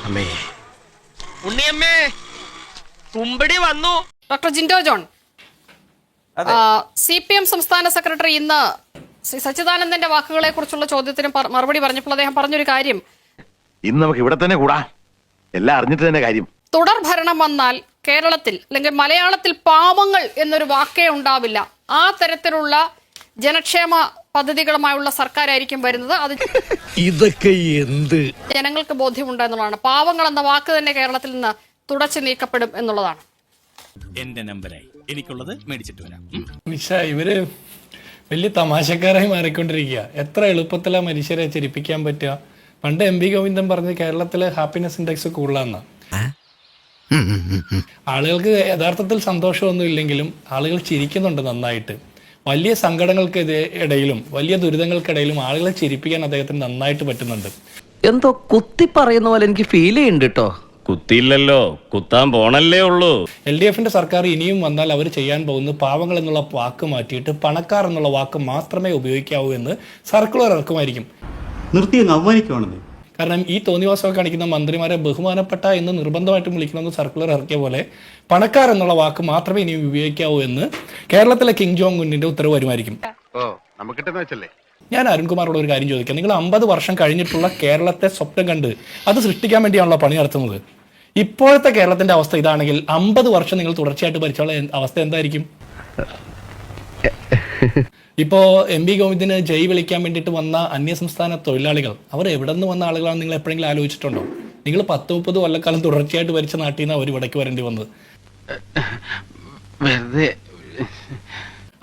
ഉണ്ണിയമ്മേ കുമ്പടി വന്നു. Doctor Jinto John, CPM സംസ്ഥാന secretary ഇന്ന് ശ്രീ സച്ചിദാനന്ദന്റെ വാക്കുകളെ കുറിച്ചുള്ള ചോദ്യത്തിന് മറുപടി പറഞ്ഞപ്പോൾ അദ്ദേഹം പറഞ്ഞൊരു കാര്യം, ഇന്ന് നമുക്ക് ഇവിടെ തന്നെ കൂടാ, എല്ലാം അറിഞ്ഞിട്ട് തന്നെ കാര്യം. തുടർ ഭരണം വന്നാൽ കേരളത്തിൽ അല്ലെങ്കിൽ മലയാളത്തിൽ പാവങ്ങൾ എന്നൊരു വാക്കേ ഉണ്ടാവില്ല, ആ തരത്തിലുള്ള ജനക്ഷേമ പദ്ധതികളുമായുള്ള സർക്കാരായിരിക്കും വരുന്നത്. അത് ഇതൊക്കെ എന്ത് ജനങ്ങൾക്ക് ബോധ്യമുണ്ട് എന്നുള്ളതാണ്. പാവങ്ങൾ എന്ന വാക്ക് തന്നെ കേരളത്തിൽ നിന്ന് തുടച്ചു നീക്കപ്പെടും എന്നുള്ളതാണ്. എന്റെ നമ്പറായി എനിക്കുള്ളത് മേടിച്ചിട്ട് വരാം. ഇവര് വലിയ തമാശക്കാരായി മാറിക്കൊണ്ടിരിക്കുക. എത്ര എളുപ്പത്തിലാണ് മനുഷ്യരെ ചിരിപ്പിക്കാൻ പറ്റുക. പണ്ട് MP ഗോവിന്ദൻ പറഞ്ഞ് കേരളത്തിലെ ഹാപ്പിനെസ് ഇൻഡെക്സ് കൂടുതലാന്നാ. ആളുകൾക്ക് യഥാർത്ഥത്തിൽ സന്തോഷമൊന്നും ഇല്ലെങ്കിലും ആളുകൾ ചിരിക്കുന്നുണ്ട് നന്നായിട്ട്. വലിയ സങ്കടങ്ങൾക്ക് ഇടയിലും വലിയ ദുരിതങ്ങൾക്കിടയിലും ആളുകളെ ചിരിപ്പിക്കാൻ അദ്ദേഹത്തിന് നന്നായിട്ട് പറ്റുന്നുണ്ട്. എന്തോ കുത്തി പറയുന്ന പോലെ എനിക്ക് ഫീൽ ചെയ്യുന്നുണ്ട് കേട്ടോ. കുത്തിയില്ലല്ലോ, കുത്താൻ പോണല്ലേ ഉള്ളൂ. LDFന്റെ സർക്കാർ ഇനിയും വന്നാൽ അവർ ചെയ്യാൻ പോകുന്നത് പാവങ്ങൾ എന്നുള്ള വാക്ക് മാറ്റിയിട്ട് പണക്കാർ എന്നുള്ള വാക്ക് മാത്രമേ ഉപയോഗിക്കാവൂ എന്ന് സർക്കുലർ ഇറക്കുമായിരിക്കും. നിർത്തി അവമാനിക്കുവാണെന്ന്. കാരണം ഈ തോന്നിവാസമൊക്കെ കാണിക്കുന്ന മന്ത്രിമാരെ ബഹുമാനപ്പെട്ട എന്ന് നിർബന്ധമായിട്ടും വിളിക്കണമെന്ന് സർക്കുലർ ഇറക്കിയ പോലെ പണക്കാർ എന്നുള്ള വാക്ക് മാത്രമേ ഇനി ഉപയോഗിക്കാവൂ എന്ന് കേരളത്തിലെ കിങ് ജോങ് ഉന്നിന്റെ ഉത്തരവ് വരുമായിരിക്കും. ഞാൻ അരുൺകുമാറോട് ഒരു കാര്യം ചോദിക്കാം. നിങ്ങൾ 50 വർഷം കഴിഞ്ഞിട്ടുള്ള കേരളത്തെ സ്വപ്നം കണ്ട് അത് സൃഷ്ടിക്കാൻ വേണ്ടിയാണല്ലോ പണി നടത്തുന്നത്. ഇപ്പോഴത്തെ കേരളത്തിന്റെ അവസ്ഥ ഇതാണെങ്കിൽ 50 വർഷം നിങ്ങൾ തുടർച്ചയായിട്ട് ഭരിച്ചുള്ള അവസ്ഥ എന്തായിരിക്കും? ഇപ്പോൾ MP ഗോവിന്ദന് ജയ് വിളിക്കാൻ വേണ്ടിയിട്ട് വന്ന അന്യസംസ്ഥാന തൊഴിലാളികൾ അവർ എവിടെ നിന്ന് വന്ന ആളുകളാണ് നിങ്ങൾ എപ്പോഴെങ്കിലും ആലോചിച്ചിട്ടുണ്ടോ? നിങ്ങൾ 10-30 കൊല്ലക്കാലം തുടർച്ചയായിട്ട് ഭരിച്ച നാട്ടിൽ നിന്ന് അവർ ഇവിടേക്ക് വരേണ്ടി വന്നത്.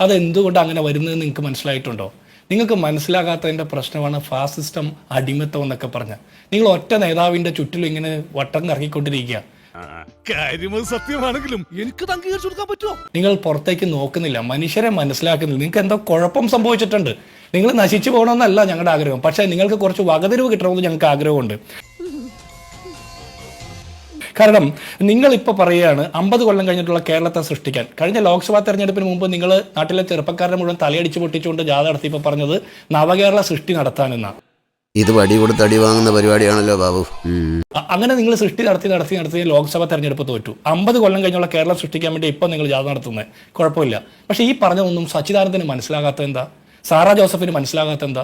അതെന്തുകൊണ്ട് അങ്ങനെ വരുന്നത് നിങ്ങൾക്ക് മനസ്സിലായിട്ടുണ്ടോ? നിങ്ങൾക്ക് മനസ്സിലാകാത്തതിൻ്റെ പ്രശ്നമാണ് ഫാസിസ്റ്റം, അടിമത്തം എന്നൊക്കെ പറഞ്ഞ് നിങ്ങൾ ഒറ്റ നേതാവിൻ്റെ ചുറ്റിലും ഇങ്ങനെ വട്ടം കറങ്ങിക്കൊണ്ടിരിക്കുക. സത്യമാണെങ്കിലും എനിക്ക് അംഗീകരിച്ചു കൊടുക്കാൻ പറ്റുമോ? നിങ്ങൾ പുറത്തേക്ക് നോക്കുന്നില്ല, മനുഷ്യരെ മനസ്സിലാക്കുന്നില്ല. നിങ്ങൾക്ക് എന്തോ കുഴപ്പം സംഭവിച്ചിട്ടുണ്ട്. നിങ്ങൾ നശിച്ചു പോകണമെന്നല്ല ഞങ്ങളുടെ ആഗ്രഹം, പക്ഷേ നിങ്ങൾക്ക് കുറച്ച് വകതിരിവ് കിട്ടണമെന്ന് ഞങ്ങൾക്ക് ആഗ്രഹമുണ്ട്. കാരണം നിങ്ങളിപ്പോൾ പറയുകയാണ് 50 കൊല്ലം കഴിഞ്ഞിട്ടുള്ള കേരളത്തെ സൃഷ്ടിക്കാൻ. കഴിഞ്ഞ ലോക്സഭാ തെരഞ്ഞെടുപ്പിന് മുമ്പ് നിങ്ങൾ നാട്ടിലെ ചെറുപ്പക്കാരെ മുഴുവൻ തലയടിച്ച് പൊട്ടിച്ചുകൊണ്ട് ജാഥ നടത്തിയപ്പോൾ പറഞ്ഞത് നവകേരള സൃഷ്ടി നടത്താനെന്നാണ്. ഇത് വടി കൊടുത്ത് അടി വാങ്ങുന്ന പരിപാടിയാണല്ലോ ബാബു. അങ്ങനെ നിങ്ങൾ സൃഷ്ടി നടത്തി ലോക്സഭാ തെരഞ്ഞെടുപ്പ് തോറ്റു. 50 കൊല്ലം കഴിഞ്ഞുള്ള കേരളം സൃഷ്ടിക്കാൻ വേണ്ടി ഇപ്പം നിങ്ങൾ ജാഥ നടത്തുന്നത് കുഴപ്പമില്ല. പക്ഷേ ഈ പറഞ്ഞതൊന്നും സച്ചിദാനന്ദന് മനസ്സിലാകാത്ത എന്താ? സാറാ ജോസഫിന് മനസ്സിലാകാത്ത എന്താ?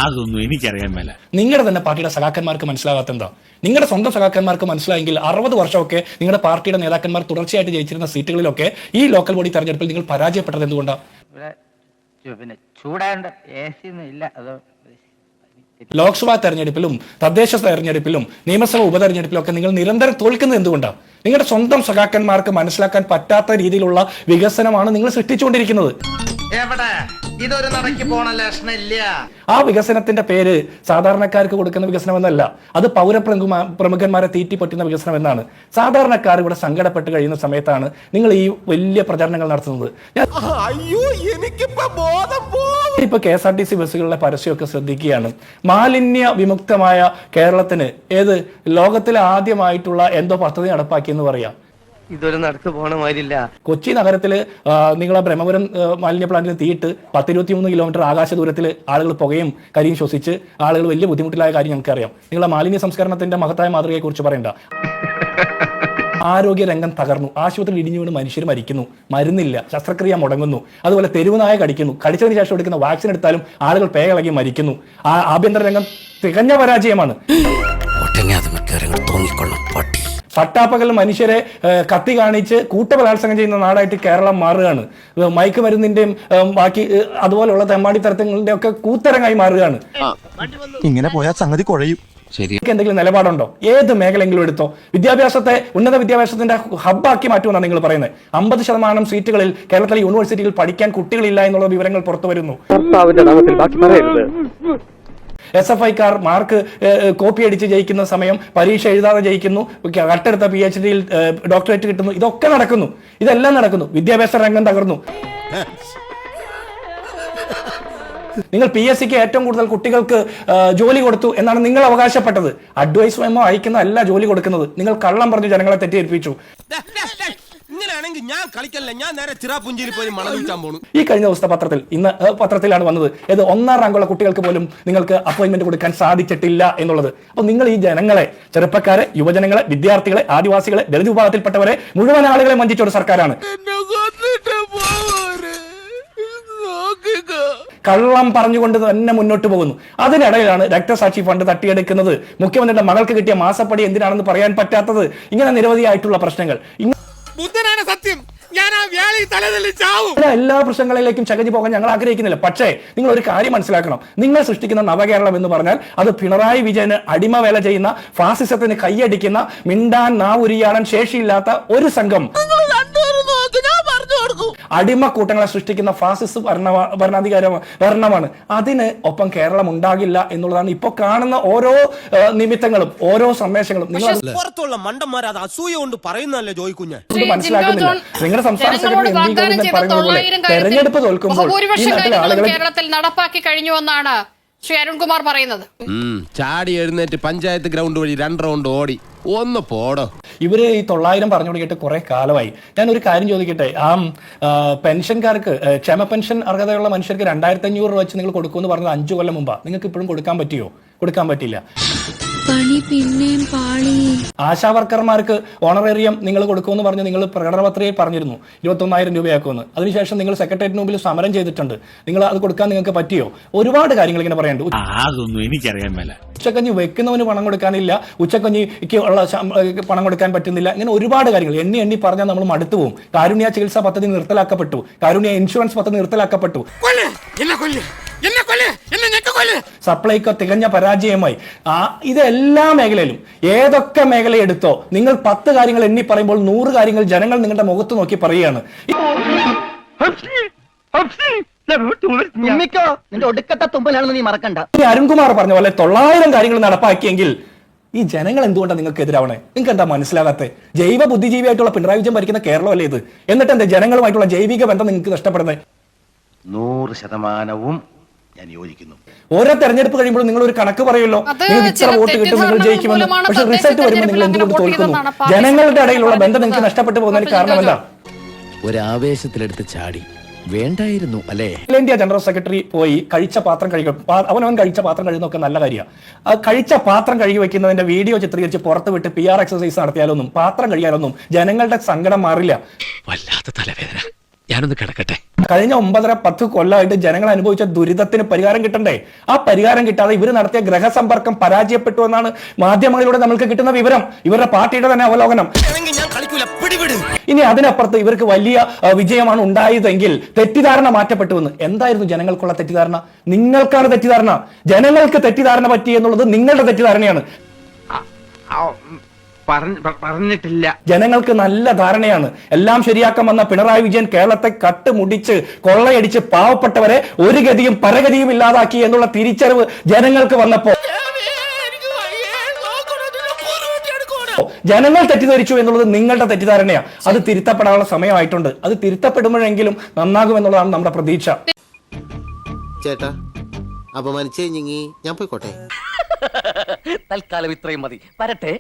അതൊന്നും എനിക്കറിയാൻ മേല. നിങ്ങളുടെ തന്നെ പാർട്ടിയുടെ സഖാക്കന്മാർക്ക് മനസ്സിലാകാത്ത എന്താ? നിങ്ങളുടെ സ്വന്തം സഖാക്കന്മാർക്ക് മനസ്സിലായെങ്കിൽ 60 വർഷമൊക്കെ നിങ്ങളുടെ പാർട്ടിയുടെ നേതാക്കന്മാർ തുടർച്ചയായിട്ട് ജയിച്ചിരുന്ന സീറ്റുകളിലൊക്കെ ഈ ലോക്കൽ ബോഡി തെരഞ്ഞെടുപ്പിൽ നിങ്ങൾ പരാജയപ്പെട്ടത് എന്തുകൊണ്ടാണ്? ലോക്സഭാ തെരഞ്ഞെടുപ്പിലും തദ്ദേശ തെരഞ്ഞെടുപ്പിലും നിയമസഭ ഉപതെരഞ്ഞെടുപ്പിലും ഒക്കെ നിങ്ങൾ നിരന്തരം തോൽക്കുന്നത് എന്തുകൊണ്ടാണ്? നിങ്ങളുടെ സ്വന്തം സഖാക്കന്മാർക്ക് മനസ്സിലാക്കാൻ പറ്റാത്ത രീതിയിലുള്ള വികസനമാണ് നിങ്ങൾ സൃഷ്ടിച്ചുകൊണ്ടിരിക്കുന്നത്. ഇതൊരു നടക്കി പോണ ലക്ഷണില്ല. ആ വികസനത്തിന്റെ പേര് സാധാരണക്കാർക്ക് കൊടുക്കുന്ന വികസനം എന്നല്ല, അത് പൗരപ്രമുഖന്മാരെ തീറ്റിപ്പറ്റുന്ന വികസനം എന്നാണ്. സാധാരണക്കാർ ഇവിടെ സങ്കടപ്പെട്ട് കഴിയുന്ന സമയത്താണ് നിങ്ങൾ ഈ വലിയ പ്രചരണങ്ങൾ നടത്തുന്നത്. ഇപ്പൊ KSRTC ബസ്സുകളിലെ പരസ്യമൊക്കെ ശ്രദ്ധിക്കുകയാണ്. മാലിന്യ വിമുക്തമായ കേരളത്തിന് ലോകത്തിലെ ആദ്യമായിട്ടുള്ള എന്തോ പദ്ധതി നടപ്പാക്കിയെന്ന് പറയാം. ഇതൊരു നടക്ക് പോണ മാതിരില്ല. കൊച്ചി നഗരത്തില് നിങ്ങളെ ബ്രഹ്മപുരം മാലിന്യ പ്ലാന്റിൽ തീയിട്ട് 10-23 കിലോമീറ്റർ ആകാശ ദൂരത്തിൽ ആളുകൾ പുകയും കരിയും ശ്വസിച്ച് ആളുകൾ വലിയ ബുദ്ധിമുട്ടിലായ കാര്യം ഞങ്ങൾക്കറിയാം. നിങ്ങളെ മാലിന്യ സംസ്കരണത്തിന്റെ മഹത്തായ മാതൃകയെ കുറിച്ച് പറയണ്ട. ആരോഗ്യ രംഗം തകർന്നു. ആശുപത്രിയിൽ ഇടിഞ്ഞു വീണ് മനുഷ്യർ മരിക്കുന്നു, മരുന്നില്ല, ശസ്ത്രക്രിയ മുടങ്ങുന്നു. അതുപോലെ തെരുവുനായ കടിക്കുന്നു. കടിച്ചതിന് ശേഷം എടുക്കുന്ന വാക്സിൻ എടുത്താലും ആളുകൾ പേകളകി മരിക്കുന്നു. ആഭ്യന്തര രംഗം തികഞ്ഞ പരാജയമാണ്. പട്ടാപ്പകൽ മനുഷ്യരെ കത്തി കാണിച്ച് കൂട്ടബലാത്സംഗം ചെയ്യുന്ന നാടായിട്ട് കേരളം മാറുകയാണ്. മയക്കുമരുന്നിന്റെയും ബാക്കി അതുപോലുള്ള തെമ്മാടിത്തരത്തിന്റെ ഒക്കെ കൂത്തരങ്ങായി മാറുകയാണ്. ഇങ്ങനെ പോയാൽ സംഗതി കുഴയും. എന്തെങ്കിലും നിലപാടുണ്ടോ? ഏത് മേഖലയെങ്കിലും എടുത്തോ. വിദ്യാഭ്യാസത്തെ ഉന്നത വിദ്യാഭ്യാസത്തിന്റെ ഹബ്ബാക്കി മാറ്റുമെന്നാണ് നിങ്ങൾ പറയുന്നത്. 50% സീറ്റുകളിൽ കേരളത്തിലെ യൂണിവേഴ്സിറ്റിയിൽ പഠിക്കാൻ കുട്ടികളില്ല എന്നുള്ള വിവരങ്ങൾ പുറത്തു വരുന്നു. SFIക്കാർ മാർക്ക് കോപ്പി അടിച്ച് ജയിക്കുന്ന സമയം പരീക്ഷ എഴുതാതെ ജയിക്കുന്നു, കട്ടെടുത്ത PhD-യിൽ ഡോക്ടറേറ്റ് കിട്ടുന്നു. ഇതൊക്കെ നടക്കുന്നു. ഇതെല്ലാം നടക്കുന്നു. വിദ്യാഭ്യാസ രംഗം തകർന്നു. നിങ്ങൾ PSCക്ക് ഏറ്റവും കൂടുതൽ കുട്ടികൾക്ക് ജോലി കൊടുത്തു എന്നാണ് നിങ്ങൾ അവകാശപ്പെട്ടത്. അഡ്വൈസ് മെമ്മോ അയക്കുന്ന അല്ല ജോലി കൊടുക്കുന്നത്. നിങ്ങൾ കള്ളം പറഞ്ഞു ജനങ്ങളെ തെറ്റിദ്ധരിപ്പിച്ചു. ഇങ്ങനെ അങ്ങനെയാണെങ്കിൽ ഞാൻ കളിക്കല്ല, ഞാൻ നേരെ ചിറാപുഞ്ചിയിൽ പോയി മണം വിൽക്കാൻ പോണു. ഈ കഴിഞ്ഞ ദിവസത്തെ പത്രത്തിൽ, ഇന്ന് പത്രത്തിലാണ് വന്നത്, ഇത് 1ാം റാങ്കുള്ള കുട്ടികൾക്ക് പോലും നിങ്ങൾക്ക് അപ്പോയിന്റ്മെന്റ് കൊടുക്കാൻ സാധിച്ചിട്ടില്ല എന്നുള്ളത്. അപ്പൊ നിങ്ങൾ ഈ ജനങ്ങളെ, ചെറുപ്പക്കാരെ, യുവജനങ്ങളെ, വിദ്യാർത്ഥികളെ, ആദിവാസികളെ, ദളിത് വിഭാഗത്തിൽപ്പെട്ടവരെ, മുഴുവൻ ആളുകളെ വഞ്ചിച്ച ഒരു സർക്കാരാണ്. കള്ളം പറഞ്ഞുകൊണ്ട് തന്നെ മുന്നോട്ട് പോകുന്നു. അതിനിടയിലാണ് രക്തസാക്ഷി ഫണ്ട് തട്ടിയെടുക്കുന്നത്, മുഖ്യമന്ത്രിയുടെ മകൾക്ക് കിട്ടിയ മാസപ്പടി എന്തിനാണെന്ന് പറയാൻ പറ്റാത്തത്, ഇങ്ങനെ നിരവധിയായിട്ടുള്ള പ്രശ്നങ്ങൾ. ബുദ്ധനാണ് സത്യം, ഞാൻ ആ വ്യാളി തലതല്ലി ചാവും. എല്ലാ പ്രശ്നങ്ങളിലേക്കും ചകഞ്ഞു പോകാൻ ഞങ്ങൾ ആഗ്രഹിക്കുന്നില്ല. പക്ഷേ നിങ്ങൾ ഒരു കാര്യം മനസ്സിലാക്കണം, നിങ്ങൾ സൃഷ്ടിക്കുന്ന നവകേരളം എന്ന് പറഞ്ഞാൽ അത് പിണറായി വിജയന് അടിമവേല ചെയ്യുന്ന, ഫാസിസത്തിന് കൈയടിക്കുന്ന, മിണ്ടാൻ നാവുരിയാടാൻ ശേഷിയില്ലാത്ത ഒരു സംഘം അടിമക്കൂട്ടങ്ങളെ സൃഷ്ടിക്കുന്ന ഫാസിസ്റ്റ് ഭരണമാണ്. അതിന് ഒപ്പം കേരളം ഉണ്ടാകില്ല എന്നുള്ളതാണ് ഇപ്പോൾ കാണുന്ന ഓരോ നിമിത്തങ്ങളും, ഓരോ സന്ദേശങ്ങളും. നിങ്ങൾ പുറത്തുള്ള മണ്ടന്മാർ അത് അസൂയ കൊണ്ട് പറയുന്നതല്ലേ ജോയിക്കുഞ്ഞ്? മനസ്സിലാക്കുന്നില്ല. നിങ്ങളുടെ സംസ്ഥാന സെക്രട്ടറി എം വി ഗോവിന്ദൻ പറയുന്നത് പോലെ തെരഞ്ഞെടുപ്പ് തോൽക്കുമ്പോൾ ഈ നാട്ടിലെ ആളുകൾ കേരളത്തിൽ നടപ്പാക്കി കഴിഞ്ഞുവെന്നാണ് ശ്രീ അരുൺകുമാർ പറയുന്നത്. ചാടി എഴുന്നേറ്റ് പഞ്ചായത്ത് ഗ്രൗണ്ട് വഴി 2 റൗണ്ട് ഓടി ഒന്ന് പോടോ. ഇവര് ഈ 900 പറഞ്ഞു തുടങ്ങിയിട്ട് കുറെ കാലമായി. ഞാൻ ഒരു കാര്യം ചോദിക്കട്ടെ, പെൻഷൻകാർക്ക്, ക്ഷേമ പെൻഷൻ അർഹതയുള്ള മനുഷ്യർക്ക് 2500 രൂപ വെച്ച് നിങ്ങൾ കൊടുക്കുമെന്ന് പറഞ്ഞത് 5 കൊല്ലം മുമ്പാ. നിങ്ങൾക്ക് ഇപ്പോഴും കൊടുക്കാൻ പറ്റിയോ? കൊടുക്കാൻ പറ്റില്ല. ആശാ വർക്കർമാർക്ക് ഓണറേറിയം നിങ്ങൾ കൊടുക്കുമെന്ന് പറഞ്ഞ് നിങ്ങൾ പ്രകടനപത്രികയിൽ പറഞ്ഞിരുന്നു 21,000 രൂപയാക്കുമെന്ന്. അതിനുശേഷം നിങ്ങൾ സെക്രട്ടേറിയറ്റിന് മുമ്പിൽ സമരം ചെയ്തിട്ടുണ്ട്. നിങ്ങൾ അത് കൊടുക്കാൻ നിങ്ങൾക്ക് പറ്റിയോ? ഒരുപാട് കാര്യങ്ങൾ ഇങ്ങനെ പറയാനുണ്ട്. അതൊന്നും എനിക്കറിയാൻ മേല. ഉച്ചക്കഞ്ഞി വെക്കുന്നവന് പണം കൊടുക്കാനില്ല, ഉച്ചക്കഞ്ഞിക്ക് ഉള്ള പണം കൊടുക്കാൻ പറ്റുന്നില്ല, ഇങ്ങനെ ഒരുപാട് കാര്യങ്ങൾ എണ്ണി പറഞ്ഞാൽ നമ്മൾ മടുത്തു പോകും. കാരുണ്യ ചികിത്സാ പദ്ധതി നിർത്തലാക്കപ്പെട്ടു, കാരുണ്യ ഇൻഷുറൻസ് പദ്ധതി നിർത്തലാക്കപ്പെട്ടു, സപ്ലൈകോ തികഞ്ഞ പരാജയമായി. ഇതെല്ലാ മേഖലയിലും, ഏതൊക്കെ മേഖല എടുത്തോ, നിങ്ങൾ 10 കാര്യങ്ങൾ എണ്ണി പറയുമ്പോൾ 100 കാര്യങ്ങൾ ജനങ്ങൾ നിങ്ങളുടെ മുഖത്ത് നോക്കി പറയുകയാണ്. നിന്റെ ഒടുക്കത്തെ തുമ്പലാണെന്ന് നീ മറക്കണ്ട. അരുൺകുമാർ പറഞ്ഞ പോലെ 900 കാര്യങ്ങൾ നടപ്പാക്കിയെങ്കിൽ ഈ ജനങ്ങൾ എന്തുകൊണ്ടാണ് നിങ്ങൾക്ക് എതിരാവണേ? നിങ്ങൾക്ക് എന്താ മനസ്സിലാകാത്തത്? ജൈവ ബുദ്ധിജീവിയായിട്ടുള്ള പിണറായി വിജയൻ ഭരിക്കുന്ന കേരളമല്ലേ ഇത്? എന്നിട്ട് എന്താ ജനങ്ങളുമായിട്ടുള്ള ജൈവിക ബന്ധം നിങ്ങൾക്ക് നഷ്ടപ്പെടുന്നത്? 100% ഞാൻ യോജിക്കുന്നു. ഓരോ തെരഞ്ഞെടുപ്പ് കഴിയുമ്പോൾ നിങ്ങൾ ഒരു കണക്ക് പറയുമല്ലോ, നിങ്ങൾക്ക് ഇത്ര വോട്ട് കിട്ടും, നിങ്ങൾ ജയിക്കുമെന്ന്. പക്ഷെ റിസൾട്ട് വരുമ്പോൾ നിങ്ങൾ എന്തുകൊണ്ട് തോൽക്കുന്നു? ജനങ്ങളുടെ ഇടയിലുള്ള ബന്ധം നിങ്ങൾക്ക് നഷ്ടപ്പെട്ടു പോകുന്നതിന് കാരണം എന്താ? ഒരാവേശത്തിലെടുത്ത് ചാടി വേണ്ടായിരുന്നു അല്ലേ? ഇന്ത്യ ജനറൽ സെക്രട്ടറി പോയി കഴിച്ച പാത്രം കഴുകും, അവനവൻ കഴിച്ച പാത്രം കഴുകുന്നൊക്കെ നല്ല കാര്യമാണ്. കഴിച്ച പാത്രം കഴുകി വെക്കുന്നതിന്റെ വീഡിയോ ചിത്രീകരിച്ച് പുറത്ത് വിട്ട് PR എക്സസൈസ് നടത്തിയാലൊന്നും, പാത്രം കഴുകിയാലൊന്നും ജനങ്ങളുടെ സങ്കടം മാറില്ല. വല്ലാത്ത തലവേദന, ഞാനൊന്ന് കിടക്കട്ടെ. കഴിഞ്ഞ 9-10 കൊല്ലമായിട്ട് ജനങ്ങൾ അനുഭവിച്ച ദുരിതത്തിന് പരിഹാരം കിട്ടണ്ടേ? ആ പരിഹാരം കിട്ടാതെ ഇവർ നടത്തിയ ഗ്രഹസമ്പർക്കം പരാജയപ്പെട്ടു എന്നാണ് മാധ്യമങ്ങളിലൂടെ നമ്മൾക്ക് കിട്ടുന്ന വിവരം, ഇവരുടെ പാർട്ടിയുടെ തന്നെ അവലോകനം. ഇനി അതിനപ്പുറത്ത് ഇവർക്ക് വലിയ വിജയമാണ് ഉണ്ടായതെങ്കിൽ തെറ്റിദ്ധാരണ മാറ്റപ്പെട്ടുവെന്ന്. എന്തായിരുന്നു ജനങ്ങൾക്കുള്ള തെറ്റിദ്ധാരണ? നിങ്ങൾക്കാണ് തെറ്റിദ്ധാരണ. ജനങ്ങൾക്ക് തെറ്റിദ്ധാരണ പറ്റി എന്നുള്ളത് നിങ്ങളുടെ തെറ്റിദ്ധാരണയാണ്. പറഞ്ഞിട്ടില്ല. ജനങ്ങൾക്ക് നല്ല ധാരണയാണ്. എല്ലാം ശരിയാക്കാൻ വന്ന പിണറായി വിജയൻ കേരളത്തെ കട്ടുമുടിച്ച് കൊള്ളയടിച്ച് പാവപ്പെട്ടവരെ ഒരു ഗതിയും പരഗതിയും ഇല്ലാതാക്കി എന്നുള്ള തിരിച്ചറിവ് ജനങ്ങൾക്ക് വന്നപ്പോ ജനങ്ങൾ തെറ്റിദ്ധരിച്ചു എന്നുള്ളത് നിങ്ങളുടെ തെറ്റിദ്ധാരണയാണ്. അത് തിരുത്തപ്പെടാനുള്ള സമയമായിട്ടുണ്ട്. അത് തിരുത്തപ്പെടുമ്പോഴെങ്കിലും നന്നാകുമെന്നുള്ളതാണ് നമ്മുടെ പ്രതീക്ഷ. ചേട്ടാ, അപമാനിച്ചേ ഞാൻ പോയിക്കോട്ടെ. തൽക്കാലം ഇത്രയും മതി. വരട്ടെ.